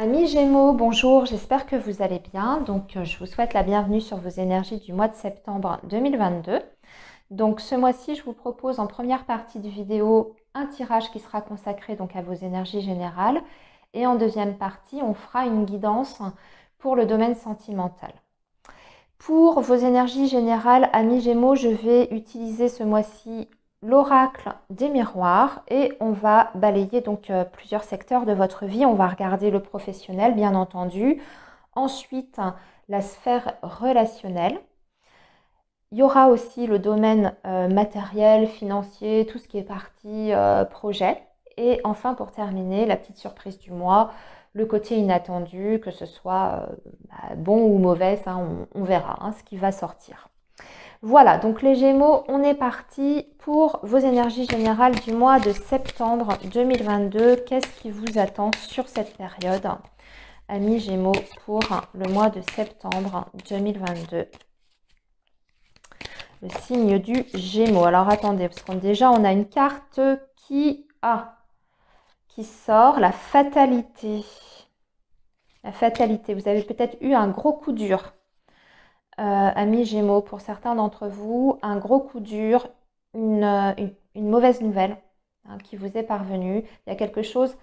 Amis Gémeaux, bonjour, j'espère que vous allez bien. Je vous souhaite la bienvenue sur vos énergies du mois de septembre 2022. Donc, ce mois-ci, je vous propose en première partie de vidéo un tirage qui sera consacré à vos énergies générales. Et en deuxième partie, on fera une guidance pour le domaine sentimental. Pour vos énergies générales, amis Gémeaux, je vais utiliser ce mois-ci l'oracle des miroirs et on va balayer plusieurs secteurs de votre vie. On va regarder le professionnel, bien entendu. Ensuite, la sphère relationnelle. Il y aura aussi le domaine matériel, financier, tout ce qui est partie projet. Et enfin, pour terminer, la petite surprise du mois, le côté inattendu, que ce soit bon ou mauvais, ça on verra ce qui va sortir. Voilà, donc les Gémeaux, on est parti pour vos énergies générales du mois de septembre 2022. Qu'est-ce qui vous attend sur cette période, amis Gémeaux, pour le mois de septembre 2022? Le signe du Gémeaux. Alors attendez, parce qu'on déjà on a une carte qui sort, la fatalité. La fatalité, vous avez peut-être eu un gros coup dur. Amis Gémeaux, pour certains d'entre vous, un gros coup dur, une mauvaise nouvelle qui vous est parvenue. Il y a quelque chose,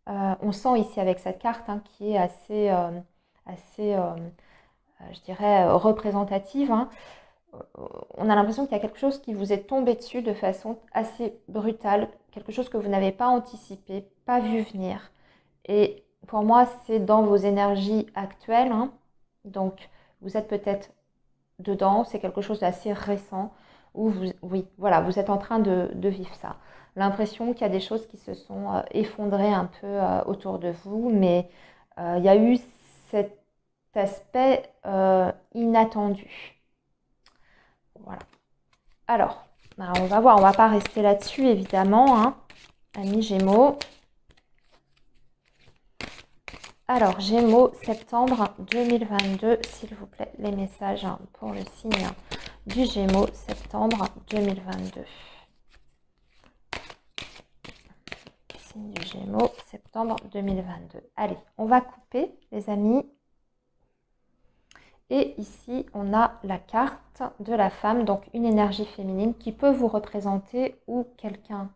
on sent ici avec cette carte qui est assez je dirais, représentative. On a l'impression qu'il y a quelque chose qui vous est tombé dessus de façon assez brutale, quelque chose que vous n'avez pas anticipé, pas vu venir. Et pour moi, c'est dans vos énergies actuelles. Donc, vous êtes peut-être dedans, c'est quelque chose d'assez récent où vous êtes en train de vivre ça. L'impression qu'il y a des choses qui se sont effondrées un peu autour de vous, mais il y a eu cet aspect inattendu. Voilà. Alors, on va voir, on ne va pas rester là-dessus évidemment, amis Gémeaux. Alors, Gémeaux, septembre 2022, s'il vous plaît, les messages pour le signe du Gémeaux, septembre 2022. Signe du Gémeaux, septembre 2022. Allez, on va couper, les amis. Et ici, on a la carte de la femme, donc une énergie féminine qui peut vous représenter ou quelqu'un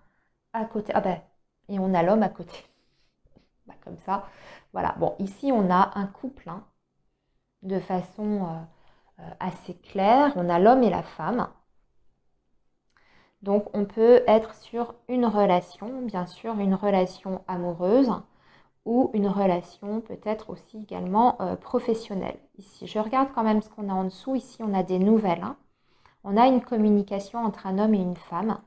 à côté. Et on a l'homme à côté. Comme ça. Voilà. Bon, ici, on a un couple de façon assez claire. On a l'homme et la femme. Donc, on peut être sur une relation, bien sûr, une relation amoureuse ou une relation peut-être aussi également professionnelle. Ici, je regarde quand même ce qu'on a en dessous. Ici, on a des nouvelles. On a une communication entre un homme et une femme.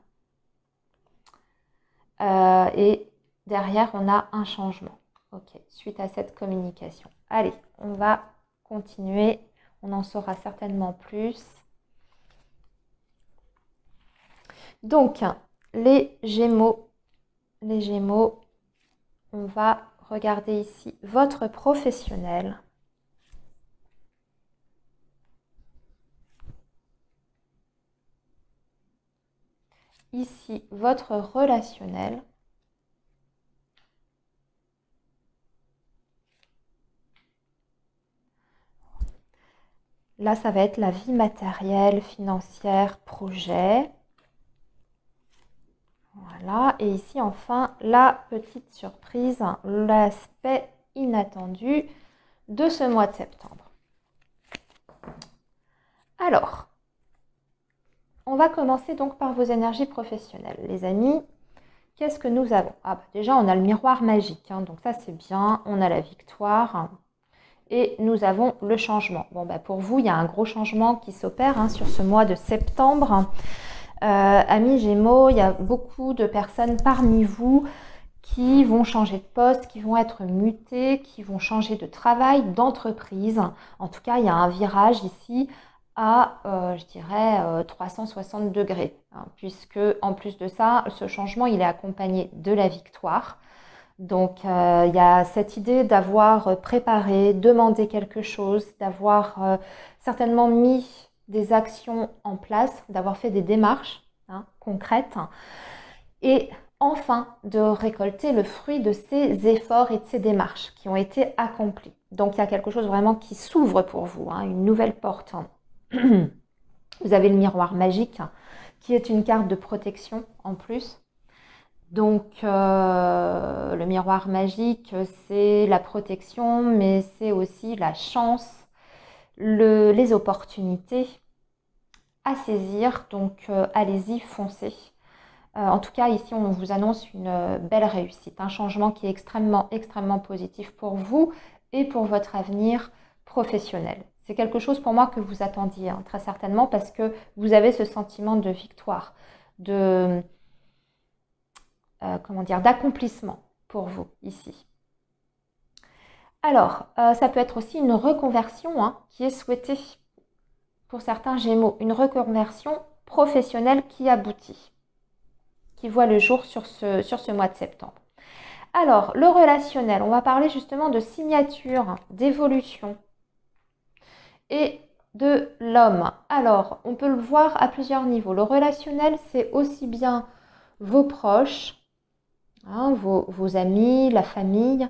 Et derrière, on a un changement. Ok, suite à cette communication. Allez, on va continuer. On en saura certainement plus. Donc, les Gémeaux, on va regarder ici votre professionnel. Ici, votre relationnel. Là, ça va être la vie matérielle, financière, projet. Voilà. Et ici, enfin, la petite surprise, l'aspect inattendu de ce mois de septembre. Alors, on va commencer donc par vos énergies professionnelles. Les amis, qu'est-ce que nous avons? Déjà, on a le miroir magique, donc ça, c'est bien. On a la victoire. Et nous avons le changement. Pour vous, il y a un gros changement qui s'opère sur ce mois de septembre. Amis Gémeaux, il y a beaucoup de personnes parmi vous qui vont changer de poste, qui vont être mutées, qui vont changer de travail, d'entreprise. En tout cas, il y a un virage ici à, je dirais, 360 degrés. Puisque, en plus de ça, ce changement, il est accompagné de la victoire. Donc, il y a cette idée d'avoir préparé, demandé quelque chose, d'avoir certainement mis des actions en place, d'avoir fait des démarches concrètes. Et enfin de récolter le fruit de ces efforts et de ces démarches qui ont été accomplis. Donc il y a quelque chose vraiment qui s'ouvre pour vous, hein, une nouvelle porte. Vous avez le miroir magique qui est une carte de protection en plus. Donc le miroir magique, c'est la protection, mais c'est aussi la chance, les opportunités à saisir. Donc allez-y, foncez. En tout cas, ici, on vous annonce une belle réussite, un changement qui est extrêmement, extrêmement positif pour vous et pour votre avenir professionnel. C'est quelque chose pour moi que vous attendiez, hein, très certainement, parce que vous avez ce sentiment de victoire, de, comment dire, d'accomplissement pour vous ici. Alors, ça peut être aussi une reconversion, hein, qui est souhaitée pour certains Gémeaux, une reconversion professionnelle qui aboutit, qui voit le jour sur ce mois de septembre. Alors, le relationnel, on va parler justement de signature, d'évolution et de l'homme. Alors, on peut le voir à plusieurs niveaux. Le relationnel, c'est aussi bien vos proches, hein, vos amis, la famille,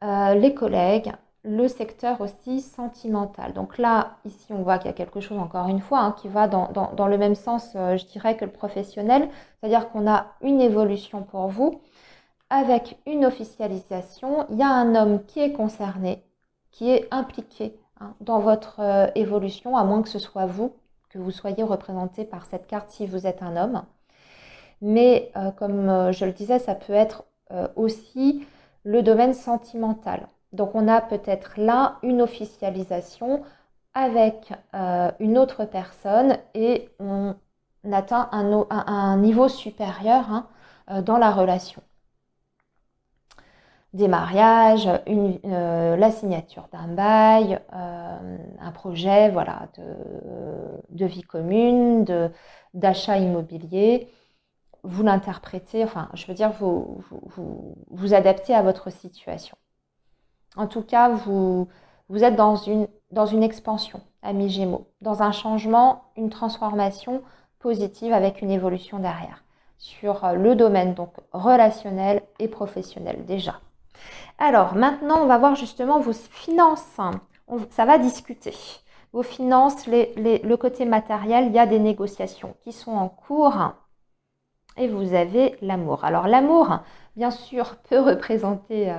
les collègues, le secteur aussi sentimental. Donc là, ici, on voit qu'il y a quelque chose, encore une fois, hein, qui va dans le même sens, je dirais, que le professionnel. C'est-à-dire qu'on a une évolution pour vous avec une officialisation. Il y a un homme qui est concerné, qui est impliqué, hein, dans votre évolution, à moins que ce soit vous, que vous soyez représenté par cette carte si vous êtes un homme. Mais comme je le disais, ça peut être aussi le domaine sentimental. Donc on a peut-être là une officialisation avec une autre personne et on atteint un niveau supérieur, hein, dans la relation. Des mariages, la signature d'un bail, un projet, voilà, de vie commune, d'achat immobilier. Vous l'interprétez, enfin, je veux dire, vous adaptez à votre situation. En tout cas, vous êtes dans une expansion, amis Gémeaux, dans un changement, une transformation positive avec une évolution derrière, sur le domaine donc relationnel et professionnel déjà. Alors, maintenant, on va voir justement vos finances. Ça va discuter. Vos finances, le côté matériel, il y a des négociations qui sont en cours. Et vous avez l'amour. Alors, l'amour, bien sûr, peut représenter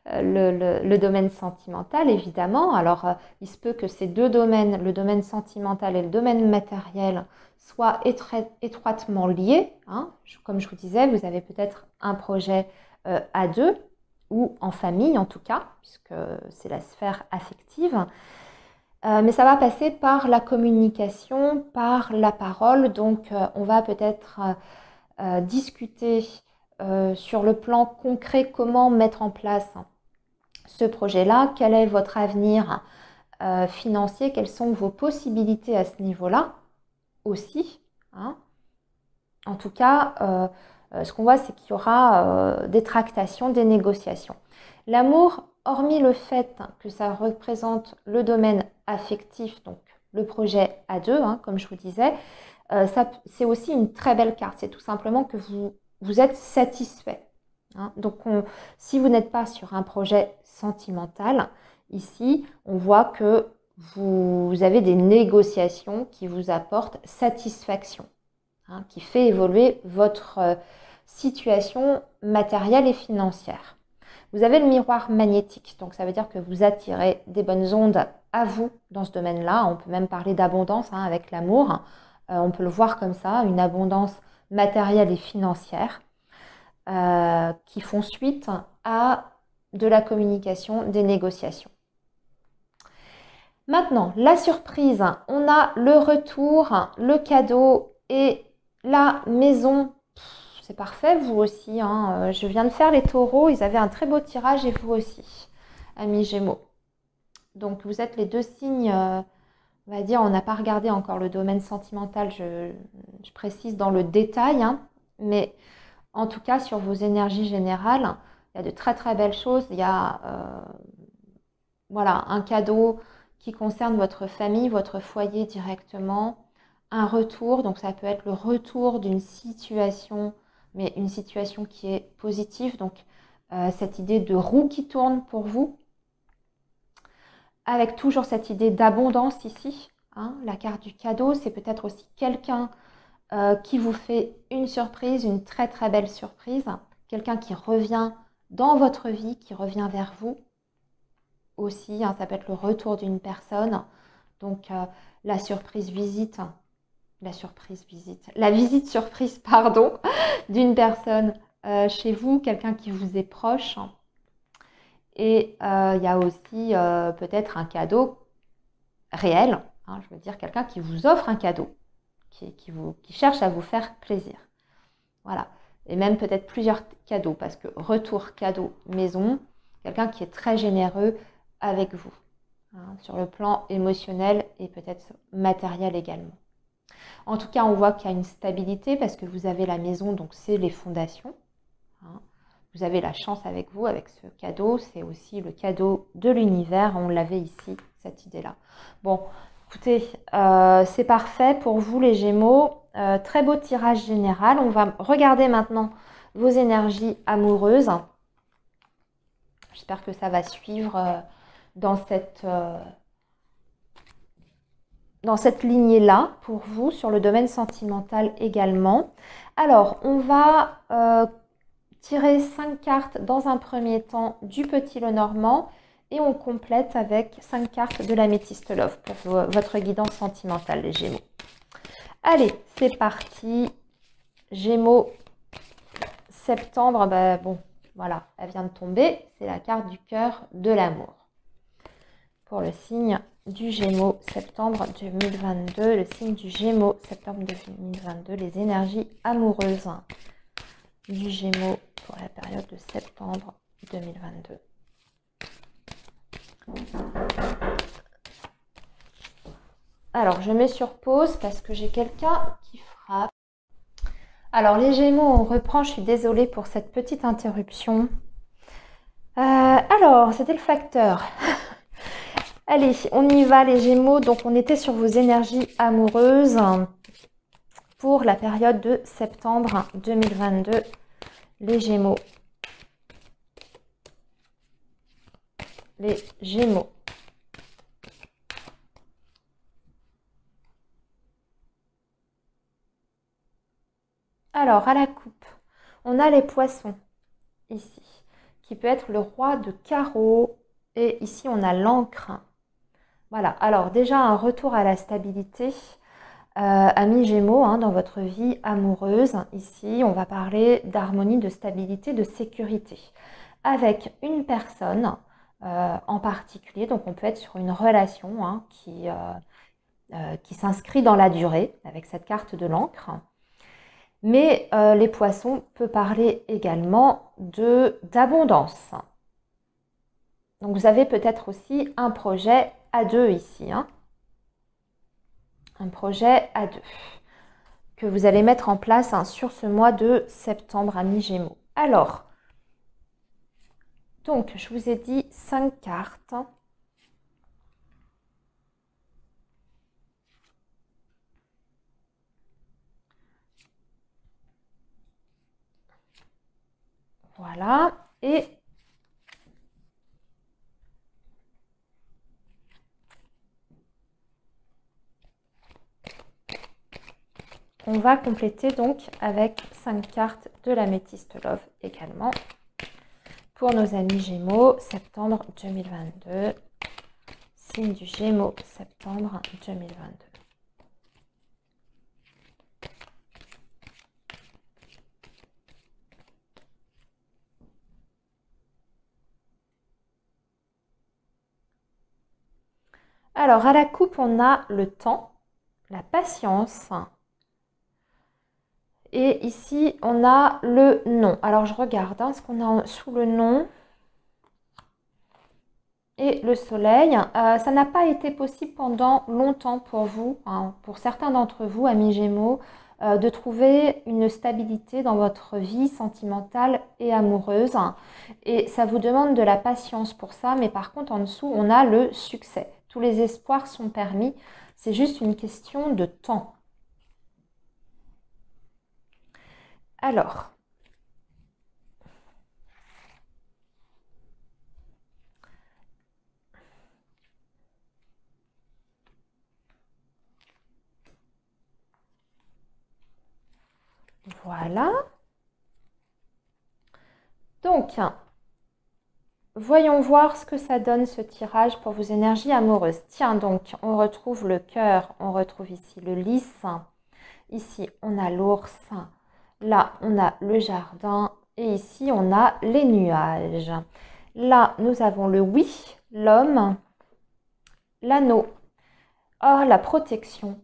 le domaine sentimental, évidemment. Alors, il se peut que ces deux domaines, le domaine sentimental et le domaine matériel, soient étroitement liés, hein. Comme je vous disais, vous avez peut-être un projet à deux, ou en famille en tout cas, puisque c'est la sphère affective. Mais ça va passer par la communication, par la parole. Donc, on va peut-être discuter sur le plan concret comment mettre en place ce projet-là, quel est votre avenir financier, quelles sont vos possibilités à ce niveau-là aussi, hein. En tout cas, ce qu'on voit, c'est qu'il y aura des tractations, des négociations. L'amour, hormis le fait que ça représente le domaine affectif, donc le projet à deux, hein, comme je vous disais, c'est aussi une très belle carte. C'est tout simplement que vous êtes satisfait, hein. Donc, si vous n'êtes pas sur un projet sentimental, ici, on voit que vous avez des négociations qui vous apportent satisfaction, hein, qui fait évoluer votre situation matérielle et financière. Vous avez le miroir magnétique, donc ça veut dire que vous attirez des bonnes ondes à vous dans ce domaine-là. On peut même parler d'abondance, hein, avec l'amour. On peut le voir comme ça, une abondance matérielle et financière qui font suite à de la communication, des négociations. Maintenant, la surprise, on a le retour, le cadeau et la maison. C'est parfait, vous aussi, hein. Je viens de faire les taureaux, ils avaient un très beau tirage et vous aussi, amis Gémeaux. Donc vous êtes les deux signes, on va dire, on n'a pas regardé encore le domaine sentimental, je précise dans le détail, hein, mais en tout cas sur vos énergies générales, il y a de très très belles choses. Il y a voilà, un cadeau qui concerne votre famille, votre foyer directement, un retour, donc ça peut être le retour d'une situation mais une situation qui est positive. Donc, cette idée de roue qui tourne pour vous, avec toujours cette idée d'abondance ici. Hein, la carte du cadeau, c'est peut-être aussi quelqu'un qui vous fait une surprise, une très très belle surprise. Quelqu'un qui revient dans votre vie, qui revient vers vous aussi. Hein, ça peut être le retour d'une personne. Donc, la visite surprise, pardon, d'une personne chez vous, quelqu'un qui vous est proche. Et il y a aussi peut-être un cadeau réel, hein, je veux dire quelqu'un qui vous offre un cadeau, qui cherche à vous faire plaisir. Voilà. Et même peut-être plusieurs cadeaux, parce que retour cadeau maison, quelqu'un qui est très généreux avec vous, hein, sur le plan émotionnel et peut-être matériel également. En tout cas, on voit qu'il y a une stabilité parce que vous avez la maison, donc c'est les fondations. Hein. Vous avez la chance avec vous, avec ce cadeau. C'est aussi le cadeau de l'univers. On l'avait ici, cette idée-là. Bon, écoutez, c'est parfait pour vous les Gémeaux. Très beau tirage général. On va regarder maintenant vos énergies amoureuses. J'espère que ça va suivre dans cette lignée-là pour vous, sur le domaine sentimental également. Alors, on va tirer 5 cartes dans un premier temps du Petit Lenormand et on complète avec 5 cartes de l'Améthyste Love pour votre guidance sentimentale, les Gémeaux. Allez, c'est parti. Gémeaux, septembre, bon, voilà, elle vient de tomber. C'est la carte du cœur de l'amour. Pour le signe du Gémeaux, septembre 2022, le signe du Gémeaux, septembre 2022, les énergies amoureuses du Gémeaux pour la période de septembre 2022. Alors, je mets sur pause parce que j'ai quelqu'un qui frappe. Alors, les Gémeaux, on reprend. Je suis désolée pour cette petite interruption. Alors, c'était le facteur. Allez, on y va, les Gémeaux. Donc, on était sur vos énergies amoureuses pour la période de septembre 2022. Les Gémeaux. Les Gémeaux. Alors, à la coupe, on a les poissons, ici, qui peut être le roi de carreau. Et ici, on a l'encre. Voilà, alors déjà, un retour à la stabilité. Amis Gémeaux, hein, dans votre vie amoureuse, ici, on va parler d'harmonie, de stabilité, de sécurité. Avec une personne en particulier, donc on peut être sur une relation hein, qui s'inscrit dans la durée, avec cette carte de l'encre. Mais les poissons peuvent parler également d'abondance. Donc vous avez peut-être aussi un projet à deux ici. Hein. Un projet à deux que vous allez mettre en place hein, sur ce mois de septembre, amis Gémeaux. Alors, donc je vous ai dit 5 cartes. Voilà, et on va compléter donc avec 5 cartes de l'Améthyste Love également pour nos amis Gémeaux, septembre 2022, signe du Gémeaux, septembre 2022. Alors, à la coupe, on a le temps, la patience. Et ici, on a le non. Alors, je regarde hein, ce qu'on a sous le non. Et le soleil. Ça n'a pas été possible pendant longtemps pour vous, hein, pour certains d'entre vous, amis Gémeaux, de trouver une stabilité dans votre vie sentimentale et amoureuse. Et ça vous demande de la patience pour ça, mais par contre, en dessous, on a le succès. Tous les espoirs sont permis. C'est juste une question de temps. Alors, Voilà. Donc, voyons voir ce que ça donne ce tirage pour vos énergies amoureuses. Tiens, donc, on retrouve le cœur, on retrouve ici le lys. Ici, on a l'ours. Là, on a le jardin. Et ici, on a les nuages. Là, nous avons le oui, l'homme, l'anneau. Oh, la protection.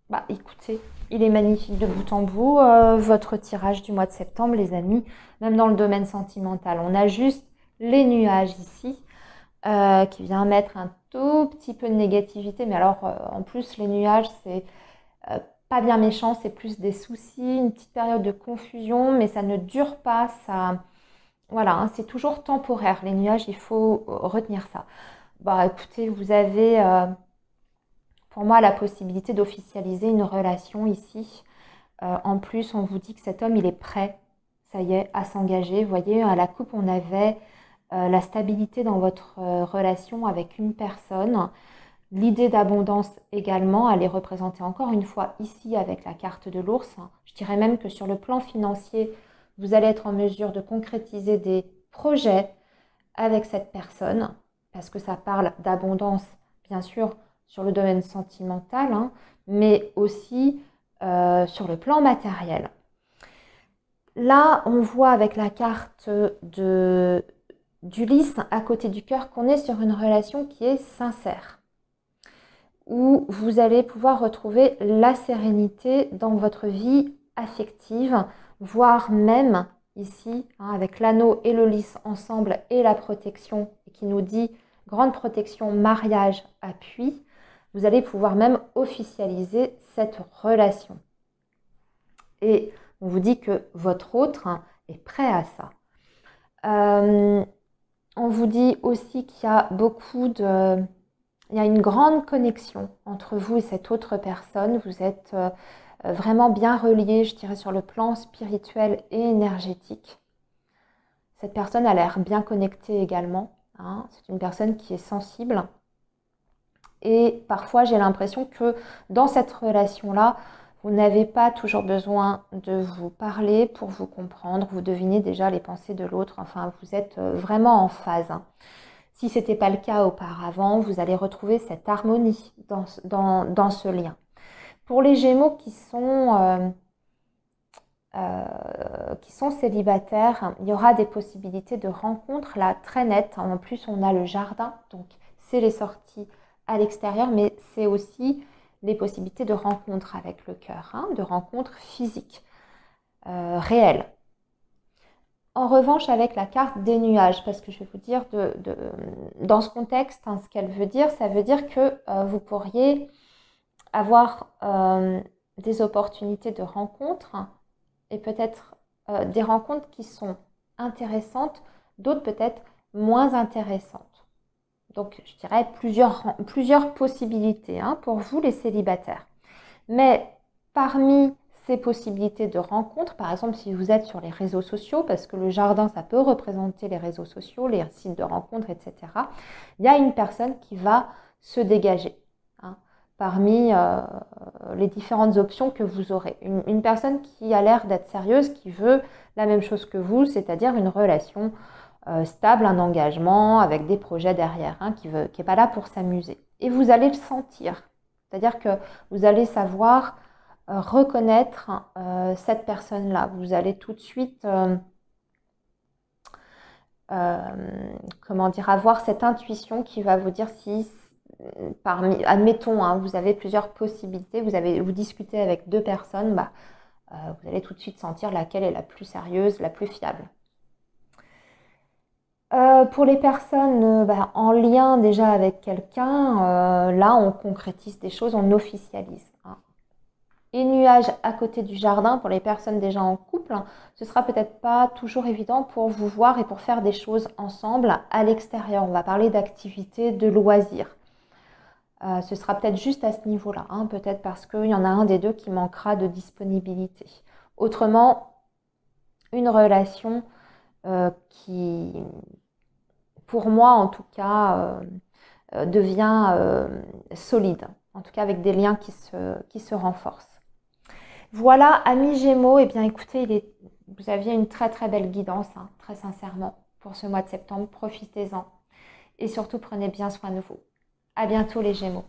Bah, écoutez, il est magnifique de bout en bout, votre tirage du mois de septembre, les amis, même dans le domaine sentimental. On a juste les nuages ici, qui vient mettre un tout petit peu de négativité. Mais alors, en plus, les nuages, c'est pas bien méchant, c'est plus des soucis, une petite période de confusion, mais ça ne dure pas, ça... Voilà, hein, c'est toujours temporaire. Les nuages, il faut retenir ça. Bah, écoutez, vous avez... pour moi, la possibilité d'officialiser une relation ici. En plus, on vous dit que cet homme, il est prêt, ça y est, à s'engager. Vous voyez, à la coupe, on avait la stabilité dans votre relation avec une personne. L'idée d'abondance également, elle est représentée encore une fois ici avec la carte de l'ours. Je dirais même que sur le plan financier, vous allez être en mesure de concrétiser des projets avec cette personne, parce que ça parle d'abondance, bien sûr, sur le domaine sentimental, hein, mais aussi sur le plan matériel. Là, on voit avec la carte du lys à côté du cœur qu'on est sur une relation qui est sincère, où vous allez pouvoir retrouver la sérénité dans votre vie affective, voire même ici, hein, avec l'anneau et le lys ensemble et la protection qui nous dit grande protection, mariage, appui, vous allez pouvoir même officialiser cette relation. Et on vous dit que votre autre est prêt à ça. On vous dit aussi qu'il y a il y a une grande connexion entre vous et cette autre personne. Vous êtes vraiment bien reliés, je dirais, sur le plan spirituel et énergétique. Cette personne a l'air bien connectée également, hein. C'est une personne qui est sensible. Et parfois, j'ai l'impression que dans cette relation-là, vous n'avez pas toujours besoin de vous parler pour vous comprendre. Vous devinez déjà les pensées de l'autre. Enfin, vous êtes vraiment en phase. Si ce n'était pas le cas auparavant, vous allez retrouver cette harmonie dans ce lien. Pour les Gémeaux qui sont célibataires, il y aura des possibilités de rencontres là très nettes. En plus, on a le jardin, donc c'est les sorties à l'extérieur, mais c'est aussi les possibilités de rencontres avec le cœur, hein, de rencontres physiques, réelles. En revanche, avec la carte des nuages, parce que je vais vous dire, dans ce contexte, hein, ce qu'elle veut dire, ça veut dire que vous pourriez avoir des opportunités de rencontres et peut-être des rencontres qui sont intéressantes, d'autres peut-être moins intéressantes. Donc, je dirais plusieurs possibilités, hein, pour vous, les célibataires. Mais parmi ces possibilités de rencontres, par exemple, si vous êtes sur les réseaux sociaux, parce que le jardin, ça peut représenter les réseaux sociaux, les sites de rencontres, etc., il y a une personne qui va se dégager, hein, parmi les différentes options que vous aurez. Une personne qui a l'air d'être sérieuse, qui veut la même chose que vous, c'est-à-dire une relation stable, un engagement avec des projets derrière, hein, qui n'est pas là pour s'amuser. Et vous allez le sentir. C'est-à-dire que vous allez savoir reconnaître cette personne-là. Vous allez tout de suite, comment dire, avoir cette intuition qui va vous dire si, admettons, hein, vous avez plusieurs possibilités, vous discutez avec deux personnes, bah, vous allez tout de suite sentir laquelle est la plus sérieuse, la plus fiable. Pour les personnes en lien déjà avec quelqu'un, là on concrétise des choses, on officialise, hein. Et nuages à côté du jardin, pour les personnes déjà en couple, ce sera peut-être pas toujours évident pour vous voir et pour faire des choses ensemble à l'extérieur. On va parler d'activités, de loisirs. Ce sera peut-être juste à ce niveau-là, hein, peut-être parce qu'il y en a un des deux qui manquera de disponibilité. Autrement, une relation qui, pour moi en tout cas, devient solide, en tout cas avec des liens qui se renforcent. Voilà, amis Gémeaux, eh bien écoutez, vous aviez une très très belle guidance, hein, très sincèrement, pour ce mois de septembre. Profitez-en et surtout prenez bien soin de vous. À bientôt les Gémeaux.